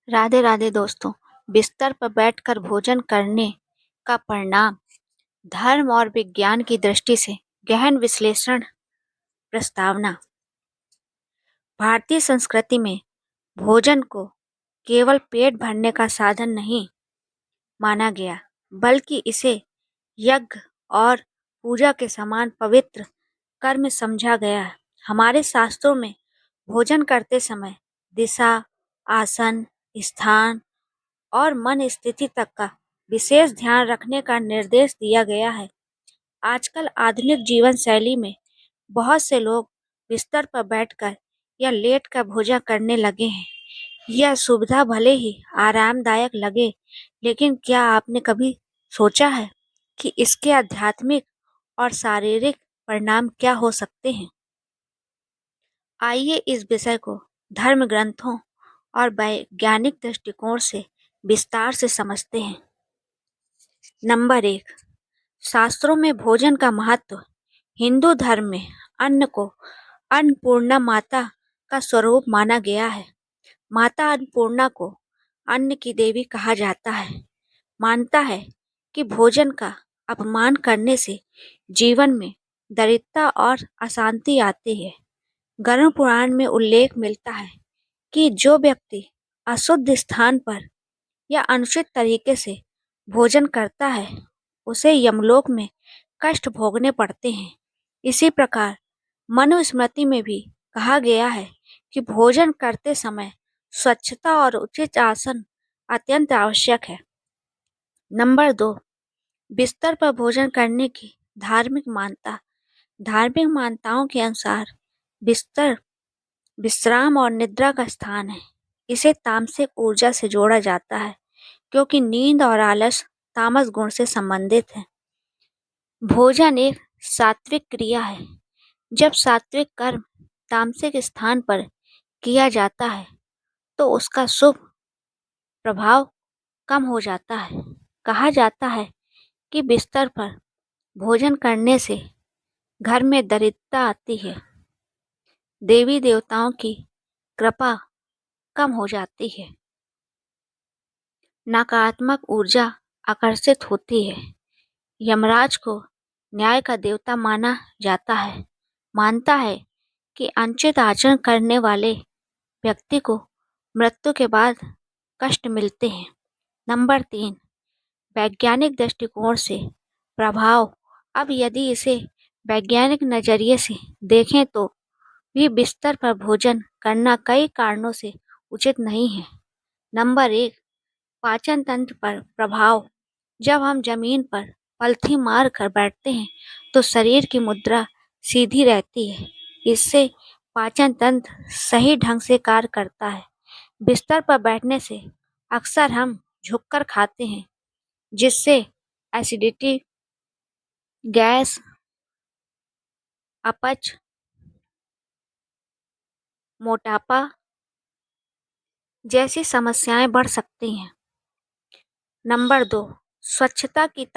राधे राधे दोस्तों। बिस्तर पर बैठकर भोजन करने का परिणाम धर्म और विज्ञान की दृष्टि से गहन विश्लेषण। प्रस्तावना। भारतीय संस्कृति में भोजन को केवल पेट भरने का साधन नहीं माना गया, बल्कि इसे यज्ञ और पूजा के समान पवित्र कर्म समझा गया है। हमारे शास्त्रों में भोजन करते समय दिशा, आसन, स्थान और मन स्थिति तक का विशेष ध्यान रखने का निर्देश दिया गया है। आजकल आधुनिक जीवन शैली में बहुत से लोग बिस्तर पर बैठकर या लेटकर भोजन करने लगे हैं। यह सुविधा भले ही आरामदायक लगे, लेकिन क्या आपने कभी सोचा है कि इसके आध्यात्मिक और शारीरिक परिणाम क्या हो सकते हैं? आइए इस विषय को धर्म ग्रंथों और वैज्ञानिक दृष्टिकोण से विस्तार से समझते हैं। नंबर 1, शास्त्रों में भोजन का महत्व। हिंदू धर्म में अन्न को अन्नपूर्णा माता का स्वरूप माना गया है। माता अन्नपूर्णा को अन्न की देवी कहा जाता है। मानता है कि भोजन का अपमान करने से जीवन में दरिद्रता और अशांति आती है। गरुड़ पुराण में उल्लेख मिलता है कि जो व्यक्ति अशुद्ध स्थान पर या अनुचित तरीके से भोजन करता है, उसे यमलोक में कष्ट भोगने पड़ते हैं। इसी प्रकार मनुस्मृति में भी कहा गया है कि भोजन करते समय स्वच्छता और उचित आसन अत्यंत आवश्यक है। नंबर 2, बिस्तर पर भोजन करने की धार्मिक मान्यता। धार्मिक मान्यताओं के अनुसार बिस्तर विश्राम और निद्रा का स्थान है। इसे तामसिक ऊर्जा से जोड़ा जाता है, क्योंकि नींद और आलस तामस गुण से संबंधित है। भोजन एक सात्विक क्रिया है। जब सात्विक कर्म तामसिक स्थान पर किया जाता है, तो उसका शुभ प्रभाव कम हो जाता है। कहा जाता है कि बिस्तर पर भोजन करने से घर में दरिद्रता आती है, देवी देवताओं की कृपा कम हो जाती है, नकारात्मक ऊर्जा आकर्षित होती है। यमराज को न्याय का देवता माना जाता है। मानता है कि अनुचित आचरण करने वाले व्यक्ति को मृत्यु के बाद कष्ट मिलते हैं। नंबर 3, वैज्ञानिक दृष्टिकोण से प्रभाव। अब यदि इसे वैज्ञानिक नजरिए से देखें तो भी बिस्तर पर भोजन करना कई कारणों से उचित नहीं है। नंबर 1, पाचन तंत्र पर प्रभाव। जब हम जमीन पर पलथी मार कर बैठते हैं, तो शरीर की मुद्रा सीधी रहती है। इससे पाचन तंत्र सही ढंग से कार्य करता है। बिस्तर पर बैठने से अक्सर हम झुककर खाते हैं, जिससे एसिडिटी, गैस, अपच, मोटापा जैसी समस्याएं बढ़ सकती हैं। नंबर 2, स्वच्छता की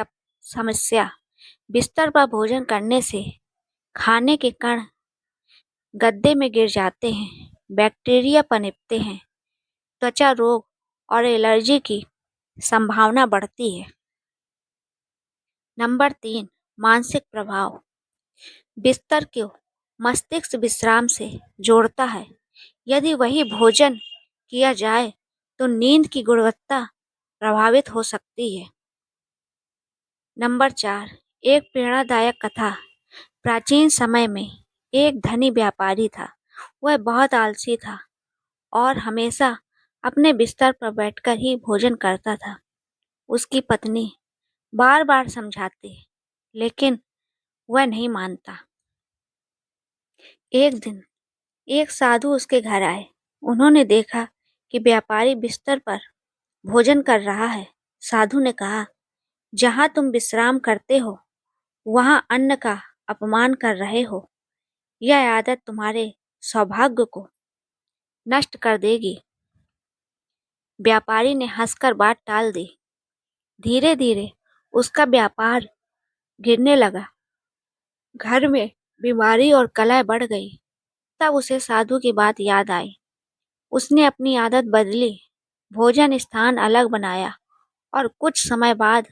समस्या। बिस्तर पर भोजन करने से खाने के कण गद्दे में गिर जाते हैं, बैक्टीरिया पनपते हैं, त्वचा रोग और एलर्जी की संभावना बढ़ती है। नंबर 3, मानसिक प्रभाव। बिस्तर को मस्तिष्क विश्राम से जोड़ता है। यदि वही भोजन किया जाए तो नींद की गुणवत्ता प्रभावित हो सकती है। नंबर 4, एक प्रेरणादायक कथा। प्राचीन समय में एक धनी व्यापारी था। वह बहुत आलसी था और हमेशा अपने बिस्तर पर बैठकर ही भोजन करता था। उसकी पत्नी बार बार समझाती, लेकिन वह नहीं मानता। एक दिन एक साधु उसके घर आए। उन्होंने देखा कि व्यापारी बिस्तर पर भोजन कर रहा है। साधु ने कहा, जहाँ तुम विश्राम करते हो, वहाँ अन्न का अपमान कर रहे हो। यह आदत तुम्हारे सौभाग्य को नष्ट कर देगी। व्यापारी ने हंसकर बात टाल दी। धीरे धीरे उसका व्यापार गिरने लगा। घर में बीमारी और कलह बढ़ गई। तब उसे साधु की बात याद आई। उसने अपनी आदत बदली। भोजन स्थान अलग बनाया और कुछ समय बाद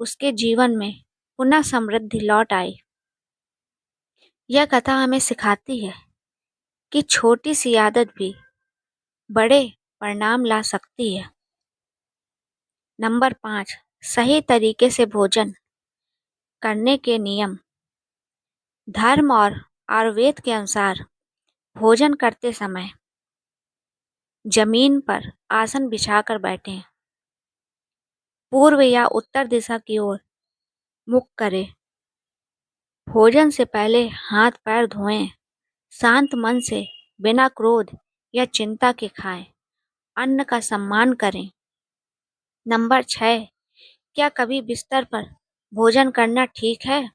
उसके जीवन में पुनः समृद्धि लौट आई। यह कथा हमें सिखाती है कि छोटी सी आदत भी बड़े परिणाम ला सकती है। नंबर 5, सही तरीके से भोजन करने के नियम। धर्म और आयुर्वेद के अनुसार भोजन करते समय जमीन पर आसन बिछाकर बैठें, पूर्व या उत्तर दिशा की ओर मुख करें, भोजन से पहले हाथ पैर धोएं, शांत मन से बिना क्रोध या चिंता के खाएं, अन्न का सम्मान करें। नंबर 6, क्या कभी बिस्तर पर भोजन करना ठीक है?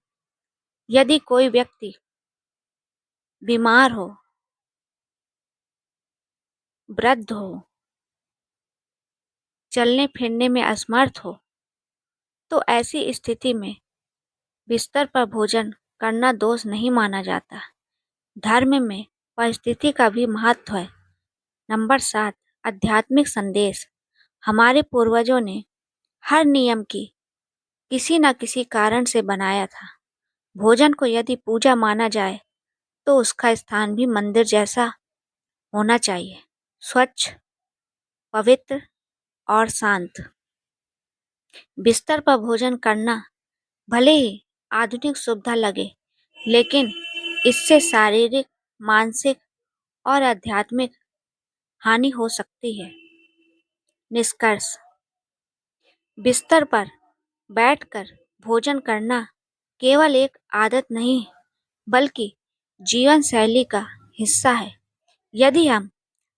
यदि कोई व्यक्ति बीमार हो, वृद्ध हो, चलने फिरने में असमर्थ हो, तो ऐसी स्थिति में बिस्तर पर भोजन करना दोष नहीं माना जाता। धर्म में परिस्थिति का भी महत्व है। नंबर 7, आध्यात्मिक संदेश। हमारे पूर्वजों ने हर नियम की किसी न किसी कारण से बनाया था। भोजन को यदि पूजा माना जाए तो उसका स्थान भी मंदिर जैसा होना चाहिए, स्वच्छ, पवित्र और शांत। बिस्तर पर भोजन करना भले ही आधुनिक सुविधा लगे, लेकिन इससे शारीरिक, मानसिक और आध्यात्मिक हानि हो सकती है। निष्कर्ष, बिस्तर पर बैठकर भोजन करना केवल एक आदत नहीं, बल्कि जीवन शैली का हिस्सा है। यदि हम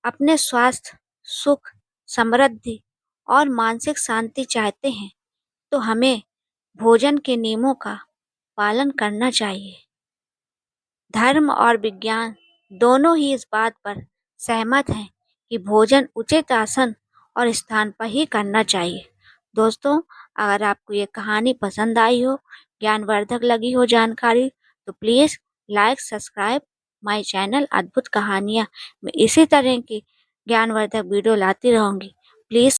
अपने स्वास्थ्य, सुख, समृद्धि और मानसिक शांति चाहते हैं, तो हमें भोजन के नियमों का पालन करना चाहिए। धर्म और विज्ञान दोनों ही इस बात पर सहमत हैं कि भोजन उचित आसन और स्थान पर ही करना चाहिए। दोस्तों, अगर आपको ये कहानी पसंद आई हो, ज्ञानवर्धक लगी हो जानकारी, तो please like, subscribe my channel अद्भुत कहानियाँ। मैं इसी तरह की ज्ञानवर्धक वीडियो लाती रहूँगी। प्लीज़